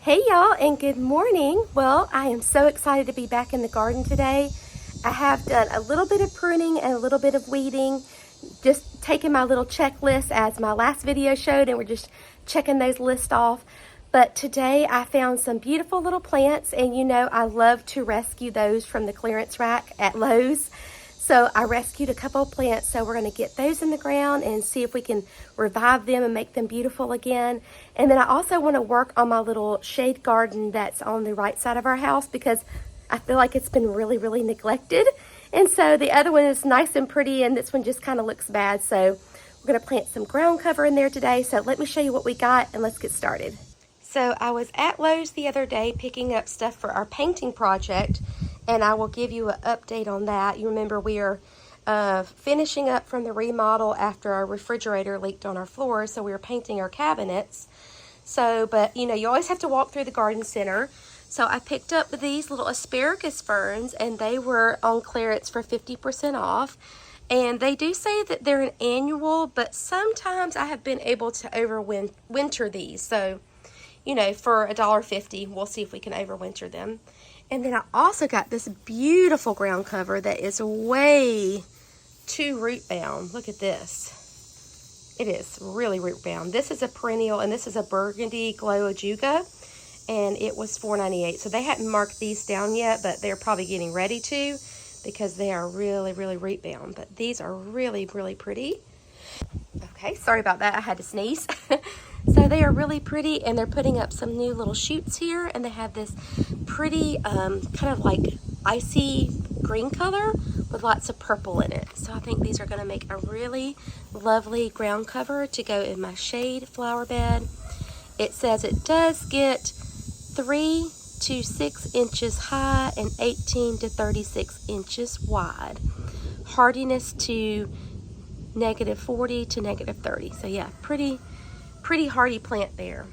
Hey y'all, and good morning. Well, I am so excited to be back in the garden today. I have done a little bit of pruning and a little bit of weeding, just taking my little checklist as my last video showed, and we're just checking those lists off. But today I found some beautiful little plants, and you know I love to rescue those from the clearance rack at Lowe's. So I rescued a couple of plants, so we're going to get those in the ground and see if we can revive them and make them beautiful again. And then I also want to work on my little shade garden that's on the right side of our house because I feel like it's been really neglected. And so the other one is nice and pretty, and this one just kind of looks bad. So we're going to plant some ground cover in there today. So let me show you what we got and let's get started. So I was at Lowe's the other day picking up stuff for our painting project, and I will give you an update on that. You remember we are finishing up from the remodel after our refrigerator leaked on our floor, so we were painting our cabinets. So, but you know, you always have to walk through the garden center. So I picked up these little asparagus ferns, and they were on clearance for 50% off. And they do say that they're an annual, but sometimes I have been able to overwinter these. So, you know, for $1.50, we'll see if we can overwinter them. And then I also got this beautiful ground cover that is way too root bound. Look at this. It is really root bound. This is a perennial, and this is a burgundy glow ajuga, and it was $4.98. So they hadn't marked these down yet, but they're probably getting ready to because they are really root bound. But these are really pretty. Okay, sorry about that. I had to sneeze. So they are really pretty, and they're putting up some new little shoots here, and they have this pretty kind of like icy green color with lots of purple in it. So I think these are going to make a really lovely ground cover to go in my shade flower bed. It says it does get 3 to 6 inches high and 18 to 36 inches wide. Hardiness to -40 to -30. So yeah, pretty hardy plant there.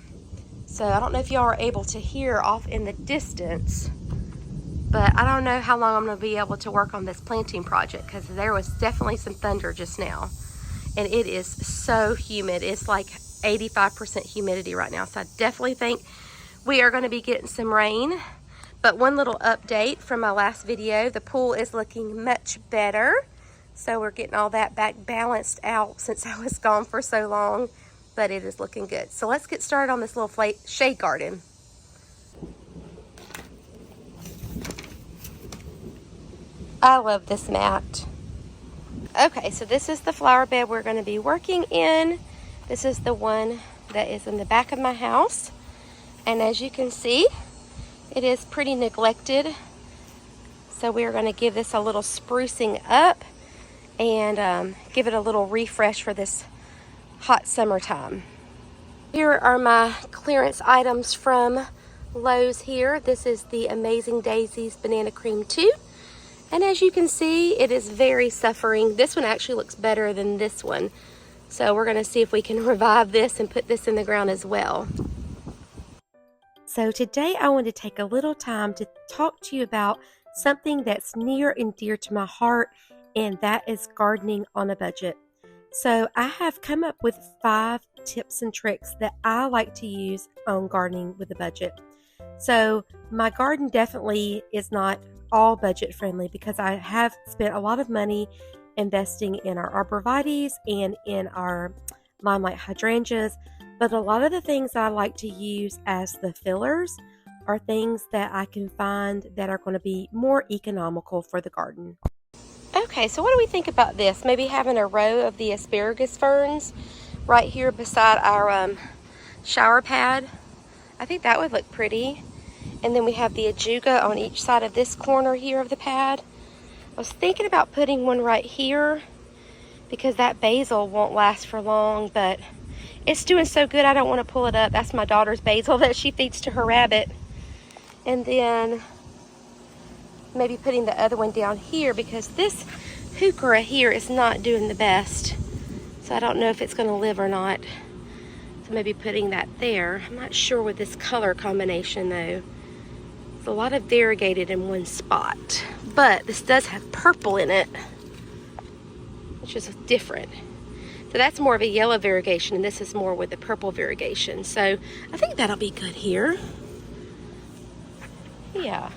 So I don't know if y'all are able to hear off in the distance, but I don't know how long I'm going to be able to work on this planting project because there was definitely some thunder just now, and it is so humid. It's like 85% humidity right now, so I definitely think we are going to be getting some rain. But one little update from my last video, the pool is looking much better. So we're getting all that back balanced out since I was gone for so long, but it is looking good. So let's get started on this little shade garden. I love this mat. Okay, so this is the flower bed we're going to be working in. This is the one that is in the back of my house. And as you can see, it is pretty neglected. So we are going to give this a little sprucing up and give it a little refresh for this hot summertime. Here are my clearance items from Lowe's here. This is the Amazing Daisies Banana Cream 2. And as you can see, it is very suffering. This one actually looks better than this one. So we're going to see if we can revive this and put this in the ground as well. So today I want to take a little time to talk to you about something that's near and dear to my heart, and that is gardening on a budget. So I have come up with 5 tips and tricks that I like to use on gardening with a budget. So my garden definitely is not all budget friendly because I have spent a lot of money investing in our arborvitaes and in our limelight hydrangeas. But a lot of the things that I like to use as the fillers are things that I can find that are going to be more economical for the garden. Okay, so what do we think about this? Maybe having a row of the asparagus ferns right here beside our shower pad. I think that would look pretty. And then we have the ajuga on each side of this corner here of the pad. I was thinking about putting one right here because that basil won't last for long, but it's doing so good I don't want to pull it up. That's my daughter's basil that she feeds to her rabbit. And then maybe putting the other one down here because this heuchera here is not doing the best. So I don't know if it's going to live or not. So maybe putting that there. I'm not sure with this color combination though. It's a lot of variegated in one spot. But this does have purple in it, which is different. So that's more of a yellow variegation, and this is more with the purple variegation. So I think that'll be good here. Yeah.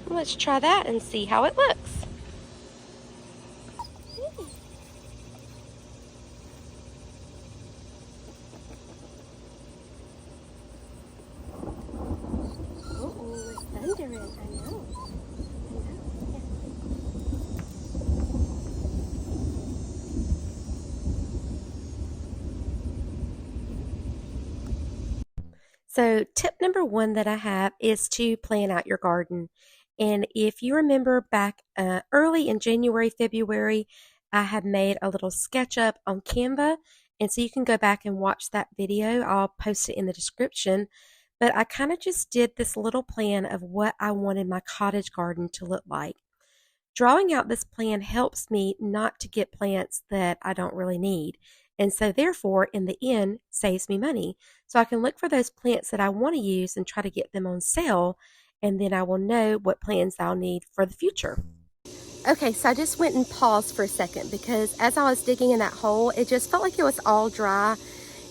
Let's try that and see how it looks. Oh, it's thundering. I know. So tip number one that I have is to plan out your garden. And if you remember back early in January, February, I have made a little SketchUp on Canva. And so you can go back and watch that video. I'll post it in the description. But I kind of just did this little plan of what I wanted my cottage garden to look like. Drawing out this plan helps me not to get plants that I don't really need. And so therefore, in the end, saves me money. So I can look for those plants that I want to use and try to get them on sale. And then I will know what plants I'll need for the future. Okay, so I just went and paused for a second because as I was digging in that hole, it just felt like it was all dry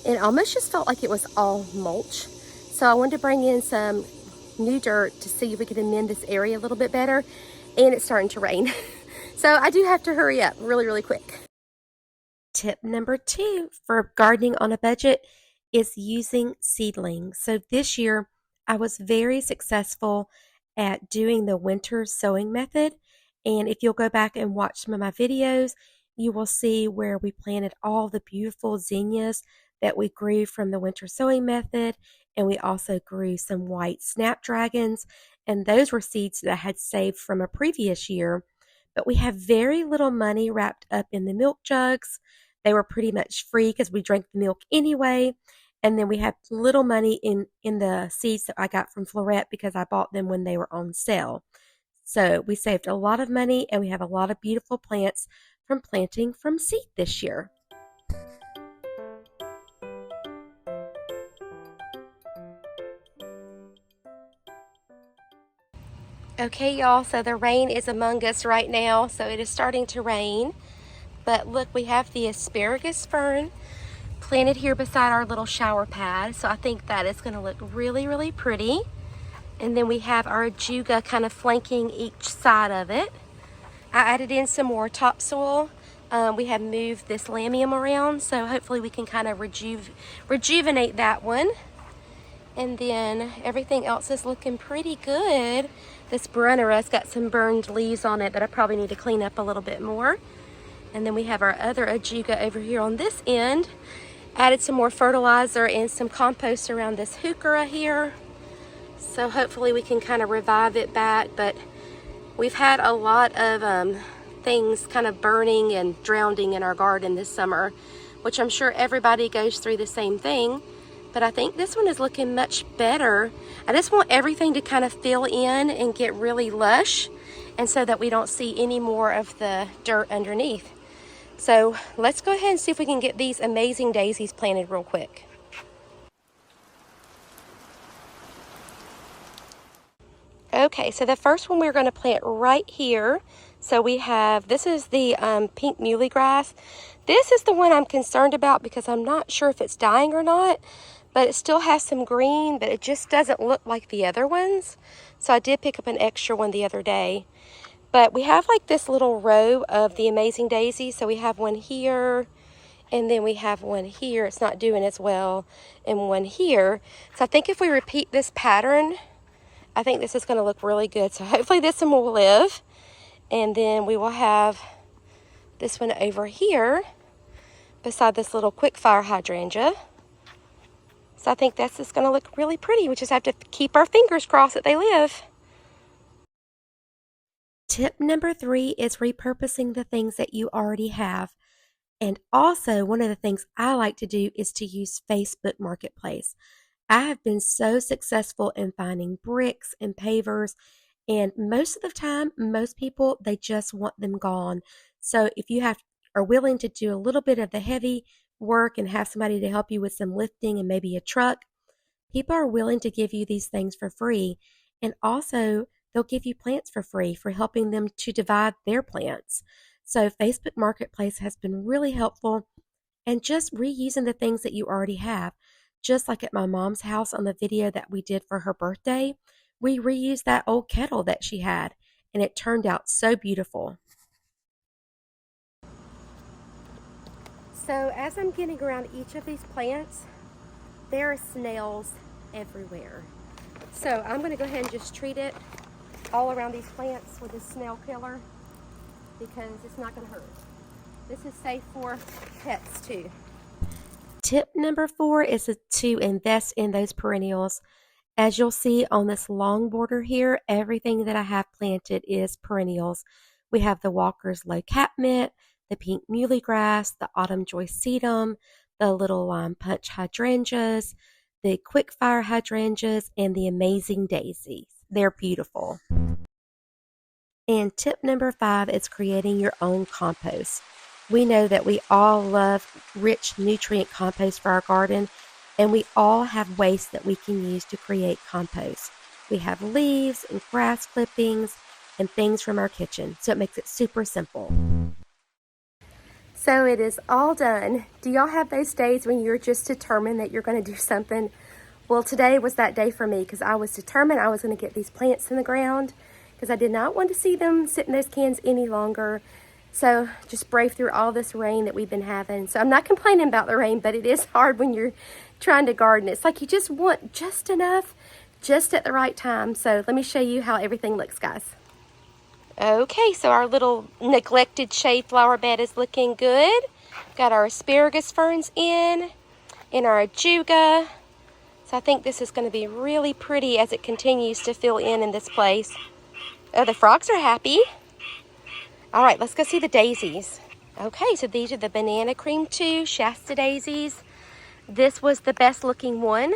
and almost just felt like it was all mulch. So I wanted to bring in some new dirt to see if we could amend this area a little bit better, and it's starting to rain. So I do have to hurry up really quick. Tip number two for gardening on a budget is using seedlings. So this year I was very successful at doing the winter sowing method. And if you'll go back and watch some of my videos, you will see where we planted all the beautiful zinnias that we grew from the winter sowing method. And we also grew some white snapdragons. And those were seeds that I had saved from a previous year. But we have very little money wrapped up in the milk jugs. They were pretty much free because we drank the milk anyway. And then we have little money in the seeds that I got from Florette because I bought them when they were on sale. So we saved a lot of money and we have a lot of beautiful plants from planting from seed this year. Okay, y'all, so the rain is among us right now. So it is starting to rain. But look, we have the asparagus fern planted here beside our little shower pad. So I think that is going to look really pretty. And then we have our ajuga kind of flanking each side of it. I added in some more topsoil. We have moved this lamium around, so hopefully we can kind of rejuvenate that one. And then everything else is looking pretty good. This Perennial's got some burned leaves on it that I probably need to clean up a little bit more. And then we have our other ajuga over here on this end. Added some more fertilizer and some compost around this heuchera here. So hopefully we can kind of revive it back, but we've had a lot of things kind of burning and drowning in our garden this summer, which I'm sure everybody goes through the same thing. But I think this one is looking much better. I just want everything to kind of fill in and get really lush, and so that we don't see any more of the dirt underneath. So let's go ahead and see if we can get these amazing daisies planted real quick. Okay, so the first one we're going to plant right here. So we have, this is the pink muley grass. This is the one I'm concerned about because I'm not sure if it's dying or not, but it still has some green, but it just doesn't look like the other ones. So I did pick up an extra one the other day. But we have like this little row of the amazing daisies. So we have one here, and then we have one here. It's not doing as well, and one here. So I think if we repeat this pattern, I think this is going to look really good. So hopefully this one will live. And then we will have this one over here beside this little quick fire hydrangea. So I think that's just going to look really pretty. We just have to keep our fingers crossed that they live. Tip number 3 is repurposing the things that you already have. And also, one of the things I like to do is to use Facebook Marketplace. I have been so successful in finding bricks and pavers, and most of the time, most people, they just want them gone. So if you are willing to do a little bit of the heavy work and have somebody to help you with some lifting and maybe a truck, people are willing to give you these things for free. And also, they'll give you plants for free for helping them to divide their plants. So Facebook Marketplace has been really helpful, and just reusing the things that you already have. just like at my mom's house on the video that we did for her birthday. We reused that old kettle that she had, and it turned out so beautiful. So as I'm getting around each of these plants, there are snails everywhere. So I'm going to go ahead and just treat it all around these plants with a snail killer because it's not going to hurt. This is safe for pets too. Tip number 4 is to invest in those perennials. As you'll see on this long border here, everything that I have planted is perennials. We have the Walker's low cap mint, the pink muley grass, the autumn joy sedum, the little punch hydrangeas, the quick fire hydrangeas, and the amazing daisies. They're beautiful. And tip number 5 is creating your own compost. We know that we all love rich nutrient compost for our garden, and we all have waste that we can use to create compost. We have leaves and grass clippings and things from our kitchen, so it makes it super simple. So it is all done. Do y'all have those days when you're just determined that you're going to do something? Well, today was that day for me because I was determined I was going to get these plants in the ground because I did not want to see them sit in those cans any longer. So just brave through all this rain that we've been having. So I'm not complaining about the rain, but it is hard when you're trying to garden. It's like you just want just enough, just at the right time. So let me show you how everything looks, guys. Okay, so our little neglected shade flower bed is looking good. Got our asparagus ferns in our ajuga. So I think this is going to be really pretty as it continues to fill in this place. Oh, the frogs are happy. All right, let's go see the daisies. Okay, so these are the banana cream 2 Shasta daisies. This was the best looking one.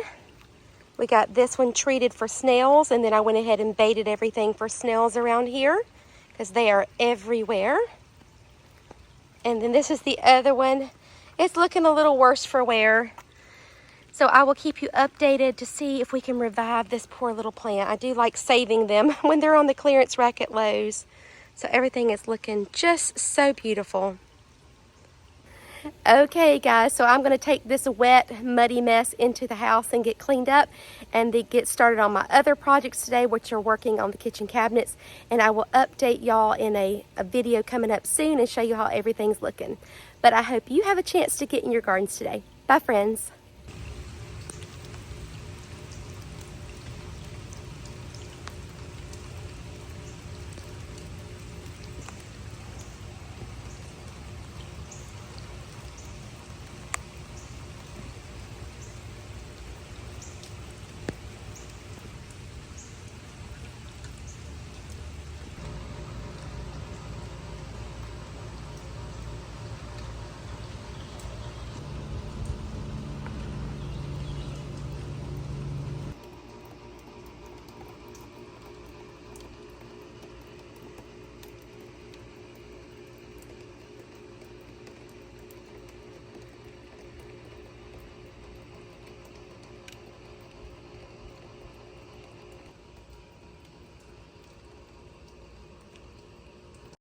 We got this one treated for snails, and then I went ahead and baited everything for snails around here because they are everywhere. And then this is the other one. It's looking a little worse for wear. So I will keep you updated to see if we can revive this poor little plant. I do like saving them when they're on the clearance rack at Lowe's. So everything is looking just so beautiful. Okay guys, so I'm going to take this wet, muddy mess into the house and get cleaned up and then get started on my other projects today, which are working on the kitchen cabinets. And I will update y'all in a video coming up soon and show you how everything's looking. But I hope you have a chance to get in your gardens today. Bye friends.